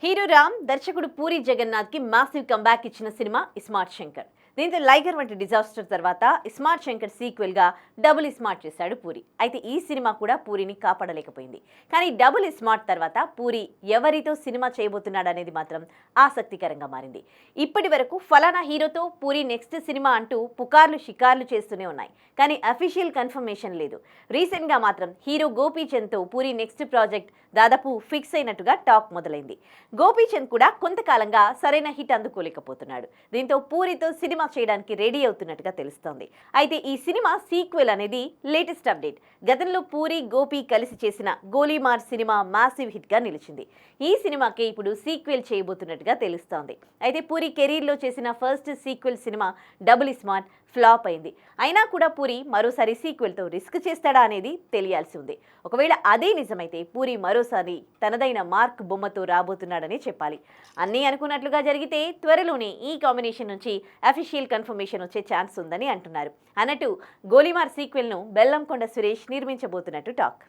Hero Ram దర్శకుడు పూరి జగన్నాథ్ కి massive comeback ఇచ్చిన సినిమా ఇస్మార్ట్ శంకర్. దీంతో లైగర్ వంటి డిజాస్టర్ తర్వాత ఇస్మార్ట్ శంకర్ సీక్వెల్ గా డబుల్ ఇస్మార్ట్ చేశాడు పూరి. అయితే ఈ సినిమా కూడా పూరిని కాపాడలేకపోయింది. కానీ డబుల్ ఇస్మార్ట్ తర్వాత పూరి ఎవరితో సినిమా చేయబోతున్నాడు అనేది మాత్రం ఆసక్తికరంగా మారింది. ఇప్పటి వరకు ఫలానా హీరోతో పూరి నెక్స్ట్ సినిమా అంటూ పుకార్లు షికార్లు చేస్తూనే ఉన్నాయి. కానీ అఫీషియల్ కన్ఫర్మేషన్ లేదు. రీసెంట్ గా మాత్రం హీరో గోపీచంద్ తో పూరి నెక్స్ట్ ప్రాజెక్ట్ దాదాపు ఫిక్స్ అయినట్టుగా టాక్ మొదలైంది. గోపీచంద్ కూడా కొంతకాలంగా సరైన హిట్ అందుకోలేకపోతున్నాడు. దీంతో పూరితో సినిమా చేయడానికి రెడీ అవుతున్నట్టుగా తెలుస్తోంది. అయితే ఈ సినిమా సీక్వెల్ అనేది లేటెస్ట్ అప్డేట్. గతంలో పూరి గోపి కలిసి చేసిన గోలీమార్ సినిమా మాసివ్ హిట్ గా నిలిచింది. ఈ సినిమాకి ఇప్పుడు సీక్వెల్ చేయబోతున్నట్టుగా తెలుస్తోంది. అయితే పూరి కెరీర్ లో చేసిన first sequel cinema double smart flop అయింది. అయినా కూడా పూరి మరోసారి సీక్వెల్ తో రిస్క్ చేస్తాడా అనేది తెలియాల్సి ఉంది. ఒకవేళ అదే నిజమైతే పూరి మరోసారి తనదైన మార్క్ బొమ్మతో రాబోతున్నాడని చెప్పాలి. అన్నీ అనుకున్నట్లుగా జరిగితే త్వరలోనే ఈ కాంబినేషన్ నుంచి అఫీషియల్ కన్ఫర్మేషన్ వచ్చే ఛాన్స్ ఉందని అంటున్నారు. అన్నట్టు గోలీమార్ సీక్వెల్ ను బెల్లంకొండ సురేష్ నిర్మించబోతున్నట్టు టాక్.